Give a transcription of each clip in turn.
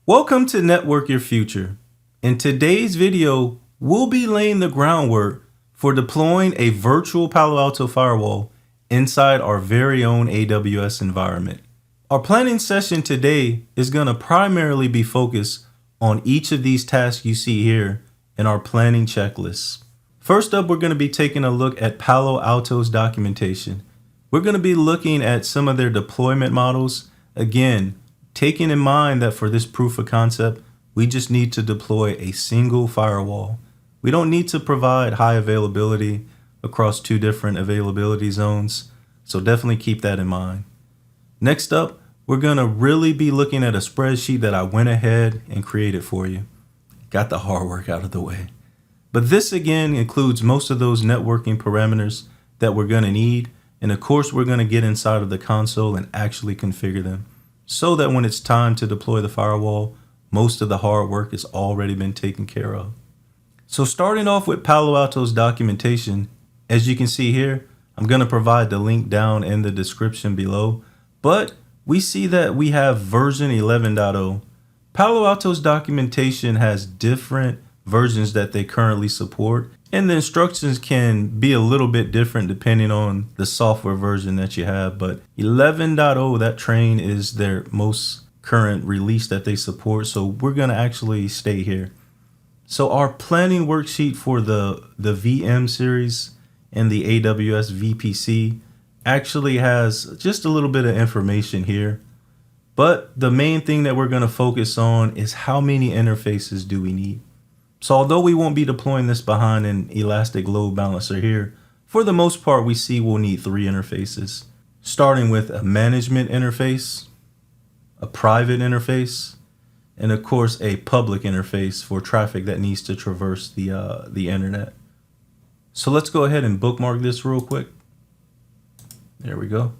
Welcome to Network Your Future. In today's video, we'll be laying the groundwork for deploying a virtual Palo Alto firewall inside our very own AWS environment. Our planning session today is going to primarily be focused on each of these tasks you see here in our planning checklist. First up, we're going to be taking a look at Palo Alto's documentation. We're going to be looking at some of their deployment models. Again, taking in mind that for this proof of concept, we just need to deploy a single firewall. We don't need to provide high availability across two different availability zones, so definitely keep that in mind. Next up, we're going to really be looking at a spreadsheet that I went ahead and created for you. Got the hard work out of the way. But this again includes most of those networking parameters that we're going to need, and of course we're going to get inside of the console and actually configure them, so that when it's time to deploy the firewall, most of the hard work has already been taken care of. So starting off with Palo Alto's documentation, as you can see here, I'm going to provide the link down in the description below, but we see that we have version 11.0. Palo Alto's documentation has different versions that they currently support, and the instructions can be a little bit different depending on the software version that you have, but 11.0, that train is their most current release that they support, so we're going to actually stay here. So our planning worksheet for the VM series and the AWS VPC actually has just a little bit of information here, but the main thing that we're going to focus on is how many interfaces do we need. So although we won't be deploying this behind an elastic load balancer here, for the most part we see we'll need 3 interfaces, starting with a management interface, a private interface, and of course a public interface for traffic that needs to traverse the internet. So let's go ahead and bookmark this real quick. There we go.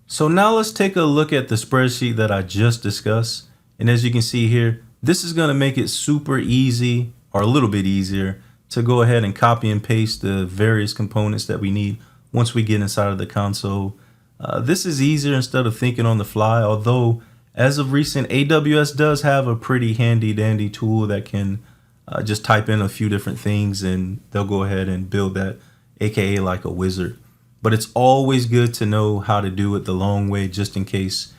So now let's take a look at the spreadsheet that I just discussed. And as you can see here, this is going to make it super easy, or a little bit easier, to go ahead and copy and paste the various components that we need once we get inside of the console. This is easier instead of thinking on the fly, although as of recent, AWS does have a pretty handy dandy tool that can just type in a few different things and they'll go ahead and build that, aka like a wizard. But it's always good to know how to do it the long way, just in case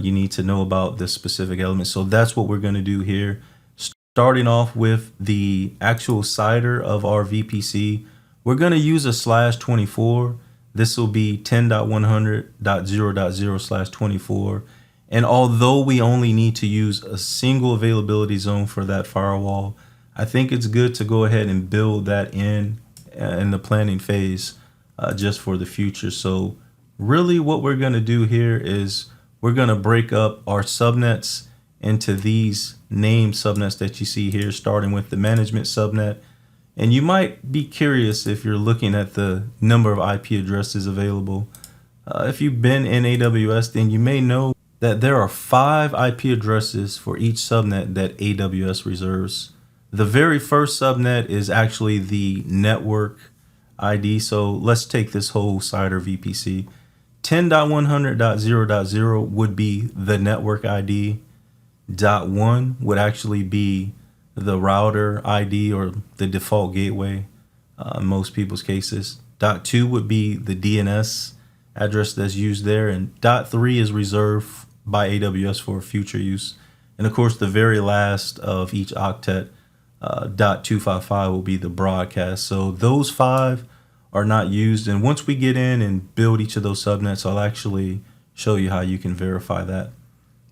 you need to know about this specific element. So that's what we're going to do here. Starting off with the actual CIDR of our VPC, we're going to use a /24. This will be 10.100.0.0/24. And although we only need to use a single availability zone for that firewall, I think it's good to go ahead and build that in the planning phase just for the future. So really what we're going to do here is we're going to break up our subnets into these named subnets that you see here, starting with the management subnet. And you might be curious if you're looking at the number of IP addresses available. If you've been in AWS, then you may know that there are 5 IP addresses for each subnet that AWS reserves. The very first subnet is actually the network ID. So let's take this whole CIDR VPC. 10.100.0.0 would be the network ID. .1 would actually be the router ID or the default gateway in most people's cases. .2 would be the DNS address that's used there, and .3 is reserved by AWS for future use. And of course, the very last of each octet, .255, will be the broadcast. So those 5 are not used, and once we get in and build each of those subnets, I'll actually show you how you can verify that.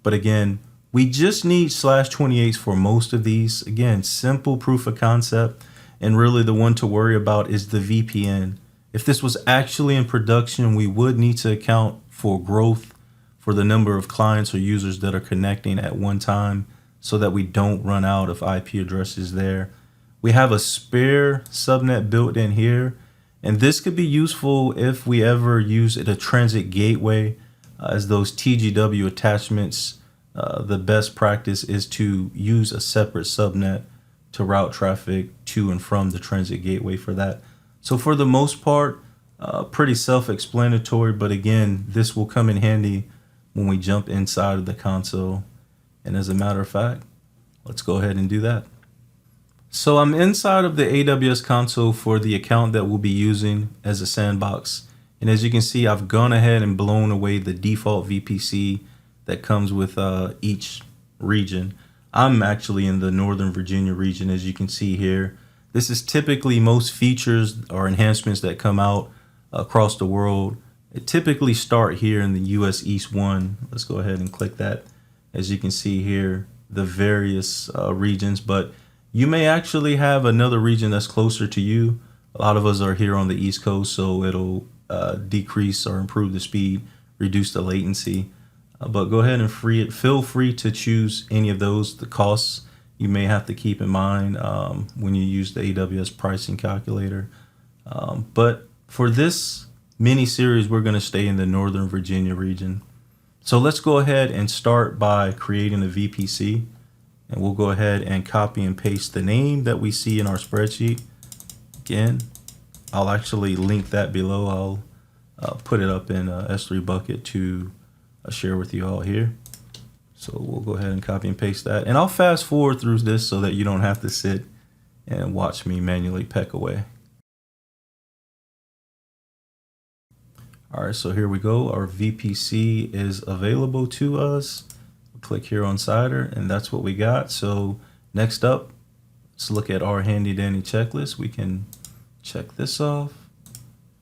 But again, we just need /28s for most of these. Again, simple proof of concept, and really the one to worry about is the VPN. If this was actually in production, we would need to account for growth for the number of clients or users that are connecting at one time so that we don't run out of IP addresses there. We have a spare subnet built in here, and this could be useful if we ever use a transit gateway as those TGW attachments. The best practice is to use a separate subnet to route traffic to and from the transit gateway for that. So for the most part, pretty self-explanatory, but again, this will come in handy when we jump inside of the console. And as a matter of fact, let's go ahead and do that. So I'm inside of the AWS console for the account that we'll be using as a sandbox. And as you can see, I've gone ahead and blown away the default VPC that comes with each region. I'm actually in the Northern Virginia region, as you can see here. This is typically most features or enhancements that come out across the world. It typically start here in the US East 1. Let's go ahead and click that. As you can see here, the various regions, but you may actually have another region that's closer to you. A lot of us are here on the East Coast, so it'll decrease or improve the speed, reduce the latency. But go ahead and feel free to choose any of those. The costs you may have to keep in mind when you use the AWS pricing calculator. But for this mini series, we're going to stay in the Northern Virginia region. So let's go ahead and start by creating a VPC. And we'll go ahead and copy and paste the name that we see in our spreadsheet. Again, I'll actually link that below. I'll put it up in a S3 bucket to share with you all here. So we'll go ahead and copy and paste that. And I'll fast forward through this so that you don't have to sit and watch me manually peck away. All right, so here we go. Our VPC is available to us. Click here on CIDR, and that's what we got. So next up, let's look at our handy dandy checklist. We can check this off,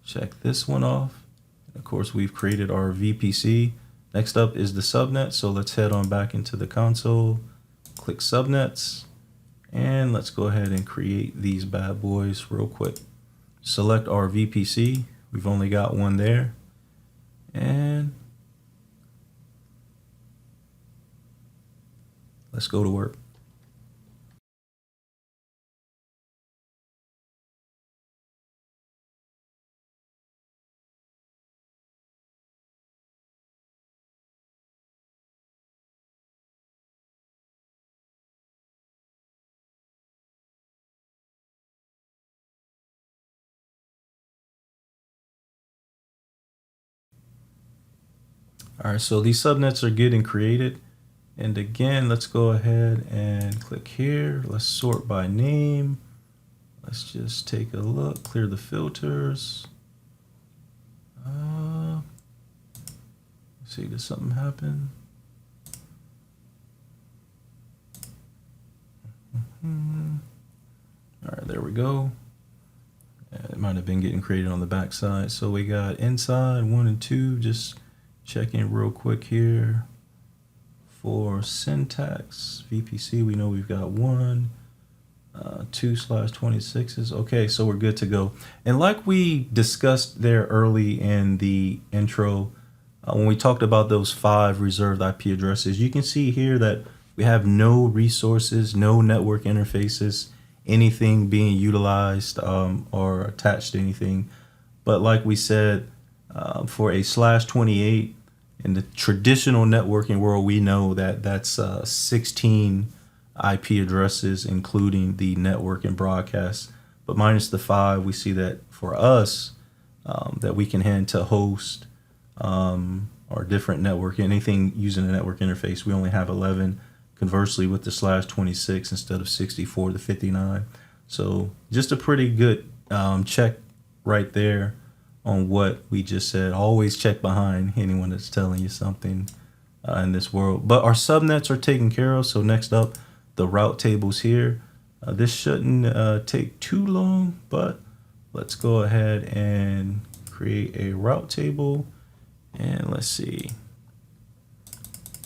check this one off. Of course, we've created our VPC. Next up is the subnet. So let's head on back into the console, click subnets, and let's go ahead and create these bad boys real quick. Select our VPC. We've only got one there. And let's go to work. All right, so these subnets are getting created. And again, let's go ahead and click here. Let's sort by name. Let's just take a look, clear the filters. See, did something happen? All right, there we go. It might have been getting created on the back side. So we got inside 1 and 2, just checking real quick here. For syntax, VPC, we know we've got 1, 2/26s. Okay, so we're good to go. And like we discussed there early in the intro, when we talked about those 5 reserved IP addresses, you can see here that we have no resources, no network interfaces, anything being utilized or attached to anything. But like we said, for a /28, in the traditional networking world, we know that that's 16 IP addresses, including the network and broadcast. But minus the 5, we see that for us, that we can hand to host or different network, anything using a network interface, we only have 11. Conversely, with the /26, instead of 64 to 59. So just a pretty good check right there on what we just said. Always check behind anyone that's telling you something in this world. But our subnets are taken care of. So next up, the route tables here. This shouldn't take too long, but let's go ahead and create a route table. And let's see.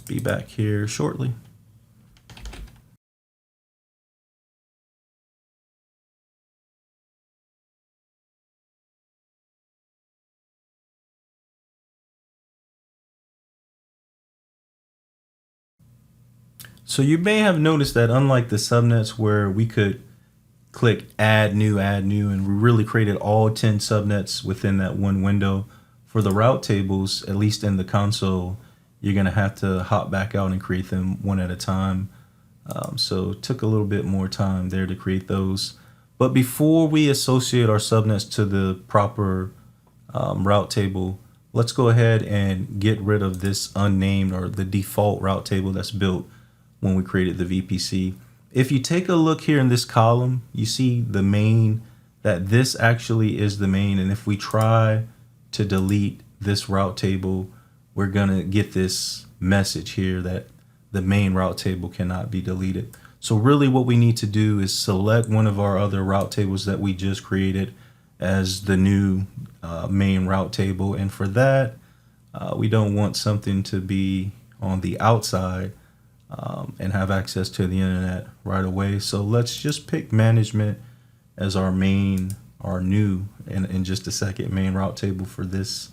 Be back here shortly. So you may have noticed that unlike the subnets where we could click add new, and we really created all 10 subnets within that one window, for the route tables, at least in the console, you're going to have to hop back out and create them one at a time. So it took a little bit more time there to create those. But before we associate our subnets to the proper route table, let's go ahead and get rid of this unnamed or the default route table that's built when we created the VPC. If you take a look here in this column, you see the main, that this actually is the main. And if we try to delete this route table, we're going to get this message here that the main route table cannot be deleted. So really what we need to do is select one of our other route tables that we just created as the new main route table. And for that, we don't want something to be on the outside and have access to the internet right away. So let's just pick management as our main, our new, and in just a second, main route table for this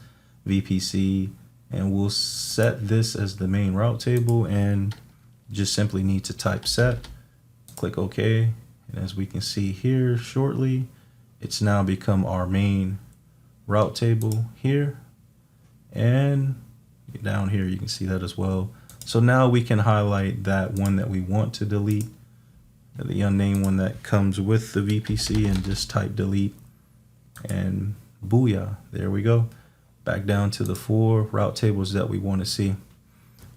VPC. And we'll set this as the main route table and just simply need to type set, click OK. And as we can see here shortly, it's now become our main route table here. And down here, you can see that as well. So now we can highlight that one that we want to delete, the unnamed one that comes with the VPC, and just type delete, and booyah, there we go. Back down to the 4 route tables that we want to see.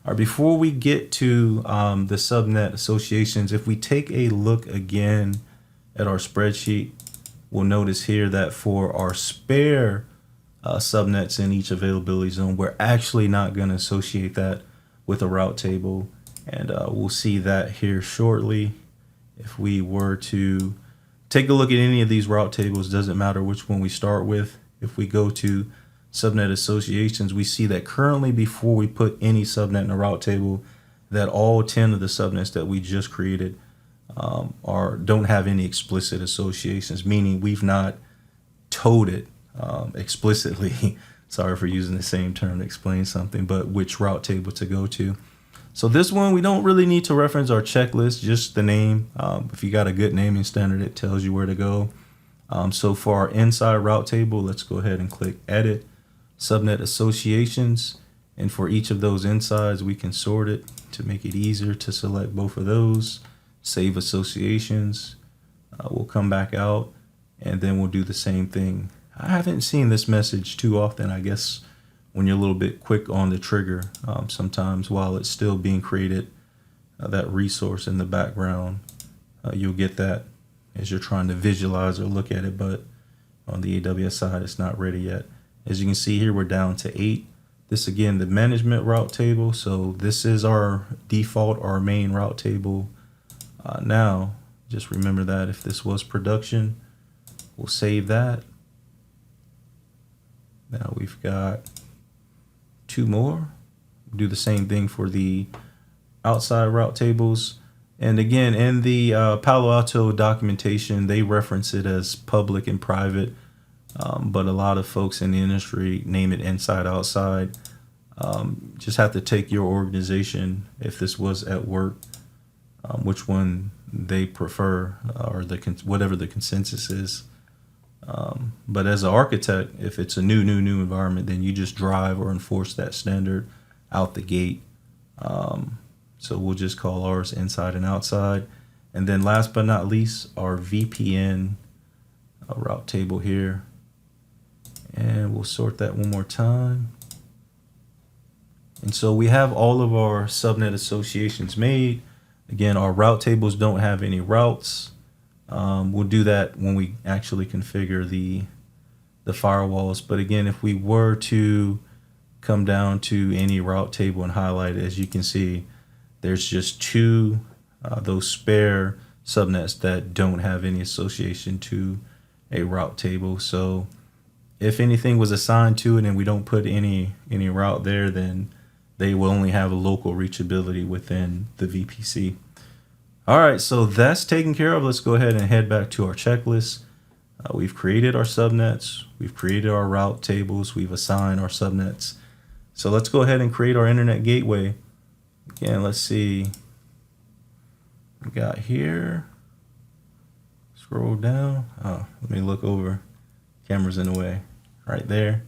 All right, before we get to the subnet associations, if we take a look again at our spreadsheet, we'll notice here that for our spare subnets in each availability zone, we're actually not going to associate that with a route table. And we'll see that here shortly. If we were to take a look at any of these route tables, doesn't matter which one we start with. If we go to subnet associations, we see that currently, before we put any subnet in a route table, that all 10 of the subnets that we just created don't have any explicit associations, meaning we've not told it explicitly. Sorry for using the same term to explain something, but which route table to go to. So this one, we don't really need to reference our checklist, just the name. If you got a good naming standard, it tells you where to go. So for our inside route table, let's go ahead and click edit, subnet associations. And for each of those insides, we can sort it to make it easier to select both of those. Save associations. We'll come back out and then we'll do the same thing. I haven't seen this message too often. I guess when you're a little bit quick on the trigger, sometimes while it's still being created, that resource in the background, you'll get that as you're trying to visualize or look at it. But on the AWS side, it's not ready yet. As you can see here, we're down to 8. This again, the management route table. So this is our default, our main route table. Now, just remember that if this was production, we'll save that. Now we've got 2 more. Do the same thing for the outside route tables. And again, in the Palo Alto documentation, they reference it as public and private, but a lot of folks in the industry name it inside, outside. Just have to take your organization, if this was at work, which one they prefer, or whatever the consensus is. But as an architect, if it's a new environment, then you just drive or enforce that standard out the gate. So we'll just call ours inside and outside. And then last but not least, our VPN route table here. And we'll sort that one more time. And so we have all of our subnet associations made. Again, our route tables don't have any routes. We'll do that when we actually configure the firewalls. But again, if we were to come down to any route table and highlight it, as you can see, there's just 2 those spare subnets that don't have any association to a route table. So if anything was assigned to it and we don't put any route there, then they will only have a local reachability within the VPC. All right, so that's taken care of. Let's go ahead and head back to our checklist. We've created our subnets. We've created our route tables. We've assigned our subnets. So let's go ahead and create our internet gateway. Again, let's see. We got here. Scroll down. Oh, let me look over. Camera's in the way. Right there.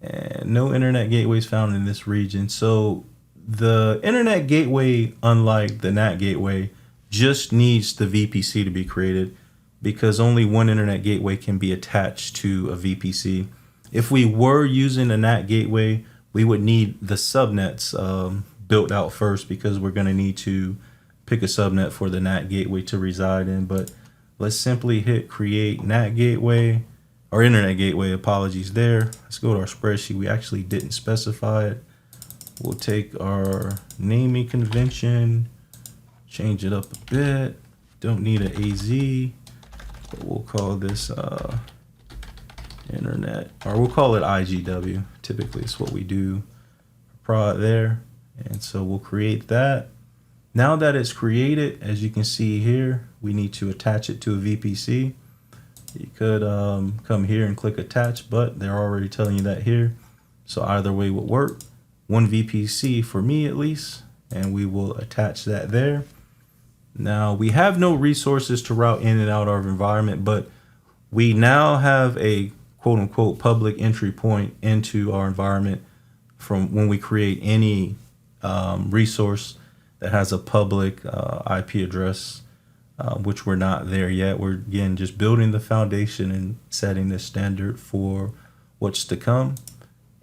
And no internet gateways found in this region. So the internet gateway, unlike the NAT gateway, just needs the VPC to be created, because only one internet gateway can be attached to a VPC. If we were using a NAT gateway, we would need the subnets built out first because we're going to need to pick a subnet for the NAT gateway to reside in. But let's simply hit create NAT gateway or internet gateway. Apologies there. Let's go to our spreadsheet. We actually didn't specify it. We'll take our naming convention, change it up a bit. Don't need an AZ, but we'll call this internet, or we'll call it IGW. Typically it's what we do. Prod there. And so we'll create that. Now that it's created, as you can see here, we need to attach it to a VPC. You could come here and click attach, but they're already telling you that here. So either way would work. One VPC for me at least, and we will attach that there. Now we have no resources to route in and out of our environment, but we now have a quote unquote public entry point into our environment from when we create any resource that has a public IP address, which we're not there yet. We're again just building the foundation and setting the standard for what's to come.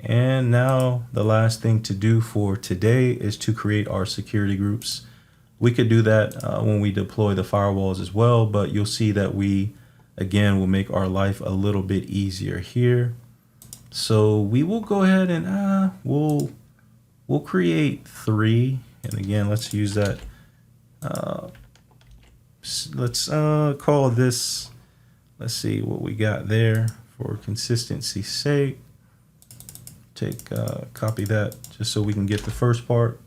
And now the last thing to do for today is to create our security groups. We could do that when we deploy the firewalls as well, but you'll see that we, again, will make our life a little bit easier here. So we will go ahead and we'll create 3. And again, let's use that. Let's call this, let's see what we got there for consistency's sake. Copy that just so we can get the first part.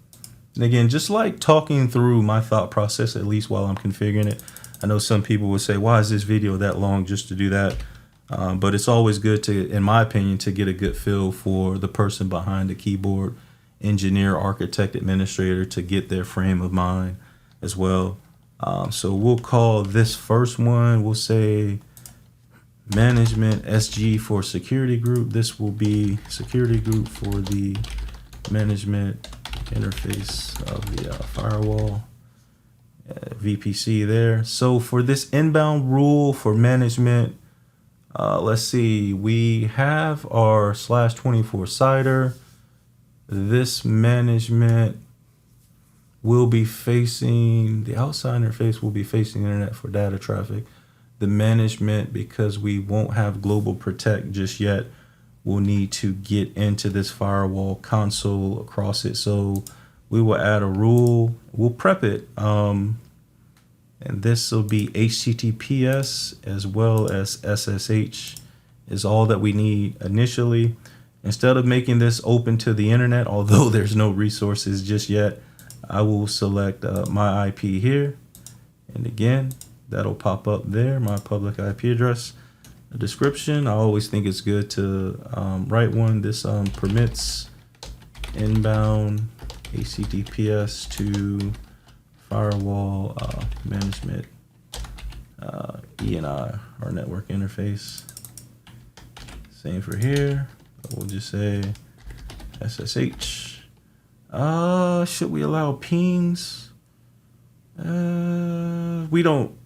And again, just like talking through my thought process, at least while I'm configuring it. I know some people would say, why is this video that long just to do that? But it's always good to, in my opinion, to get a good feel for the person behind the keyboard, engineer, architect, administrator, to get their frame of mind as well. So we'll call this first one, we'll say management SG for security group. This will be security group for the management interface of the firewall, VPC there. So for this inbound rule for management, let's see, we have our /24 CIDR. This management will be facing, the outside interface will be facing internet for data traffic. The management, because we won't have global protect just yet, we'll need to get into this firewall console across it. So we will add a rule, we'll prep it. And this will be HTTPS as well as SSH is all that we need initially. Instead of making this open to the internet, although there's no resources just yet, I will select my IP here. And again, that'll pop up there, my public IP address. A description, I always think it's good to write one. This permits inbound HTTPS to firewall management ENI, our network interface. Same for here. We'll just say SSH. Should we allow pings? We don't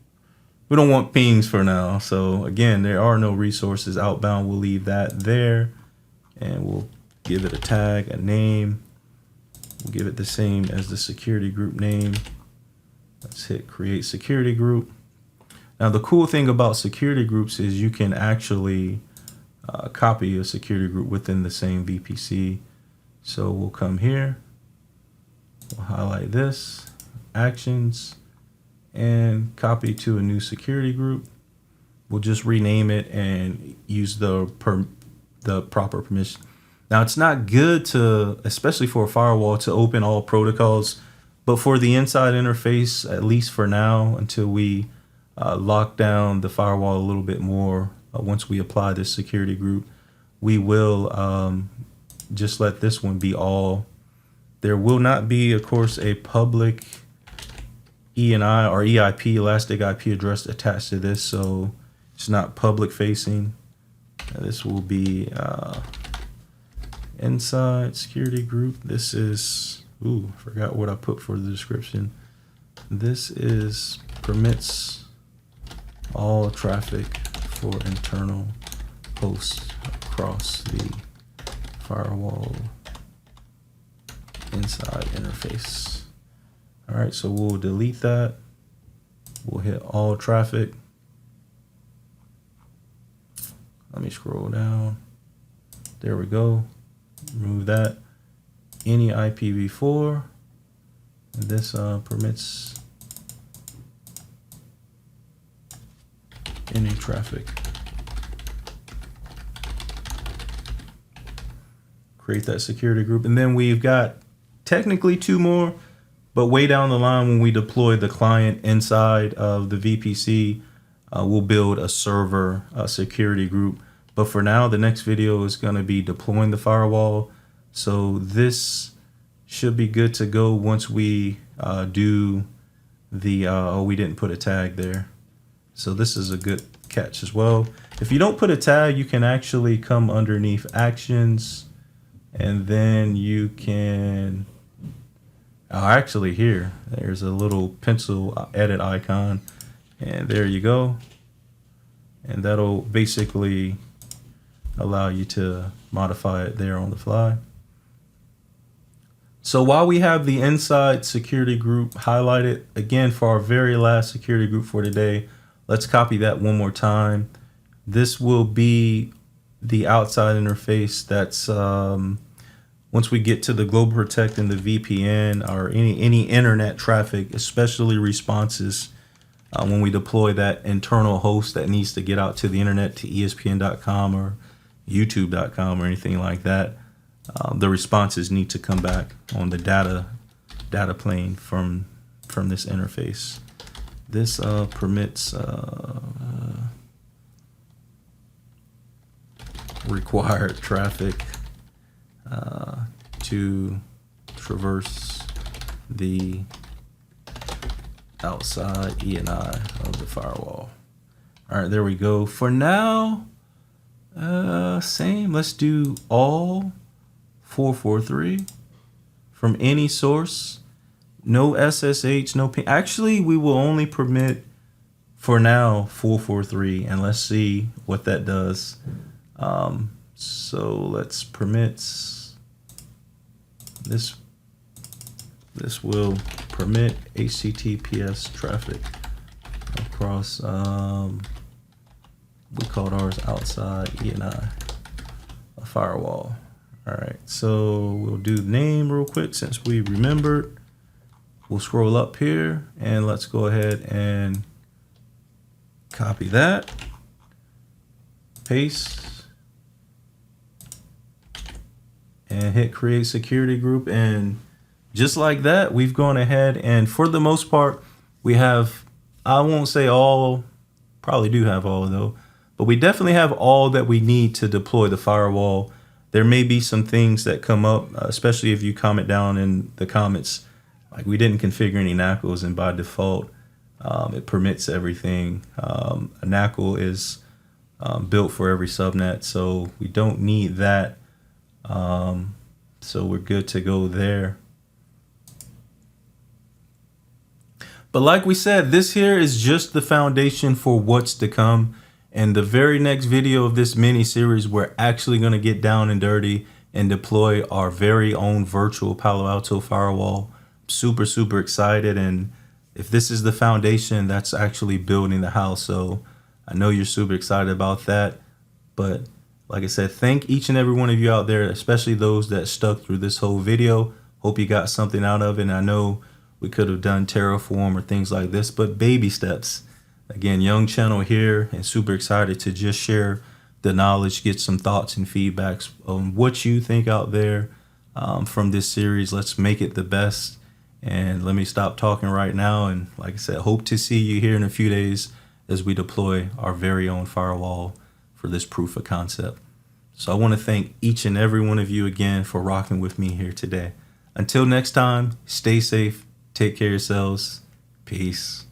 want pings for now. So again, there are no resources outbound. We'll leave that there, and we'll give it a tag, a name. We'll give it the same as the security group name. Let's hit create security group. Now the cool thing about security groups is you can actually copy a security group within the same VPC. So we'll come here, we'll highlight this, actions, and copy to a new security group. We'll just rename it and use the proper permission. Now it's not good to, especially for a firewall, to open all protocols, but for the inside interface, at least for now, until we lock down the firewall a little bit more, once we apply this security group, we will just let this one be all. There will not be, of course, a public ENI or EIP, elastic IP address attached to this, so it's not public facing. This will be inside security group. This is, ooh, forgot what I put for the description. This is permits all traffic for internal hosts across the firewall inside interface. All right, so we'll delete that. We'll hit all traffic. Let me scroll down. There we go. Remove that. Any IPv4. And this permits any traffic. Create that security group. And then we've got technically 2 more, but way down the line when we deploy the client inside of the VPC, we'll build a server security group. But for now, the next video is going to be deploying the firewall. So this should be good to go once we do the, oh, we didn't put a tag there. So this is a good catch as well. If you don't put a tag, you can actually come underneath actions, and then you can, actually here, there's a little pencil edit icon, and there you go. And that'll basically allow you to modify it there on the fly. So while we have the inside security group highlighted, again, for our very last security group for today, let's copy that one more time. This will be the outside interface. That's once we get to the Global Protect and the VPN or any internet traffic, especially responses, when we deploy that internal host that needs to get out to the internet, to ESPN.com or YouTube.com or anything like that, the responses need to come back on the data plane from this interface. This permits required traffic to traverse the outside ENI of the firewall. All right, there we go. For now, same. Let's do all 443 from any source. No SSH, no ping. Actually, we will only permit for now 443, and let's see what that does. So let's permit this. This will permit HTTPS traffic across. We called ours outside ENI, a firewall. All right, so we'll do the name real quick since we remembered. We'll scroll up here and let's go ahead and copy that, paste, and hit create security group. And just like that, we've gone ahead and for the most part, we have, I won't say all, probably do have all though, but we definitely have all that we need to deploy the firewall. There may be some things that come up, especially if you comment down in the comments, like we didn't configure any NACLs, and by default, it permits everything. A NACL is built for every subnet, so we don't need that. So we're good to go there. But like we said, this here is just the foundation for what's to come. And the very next video of this mini series, we're actually going to get down and dirty and deploy our very own virtual Palo Alto firewall. Super, super excited. And if this is the foundation, that's actually building the house. So I know you're super excited about that. But like I said, thank each and every one of you out there, especially those that stuck through this whole video. Hope you got something out of it. And I know we could have done Terraform or things like this, but baby steps. Again, young channel here, and super excited to just share the knowledge, get some thoughts and feedbacks on what you think out there from this series. Let's make it the best. And let me stop talking right now. And like I said, hope to see you here in a few days as we deploy our very own firewall for this proof of concept. So I want to thank each and every one of you again for rocking with me here today. Until next time, stay safe, take care of yourselves. Peace.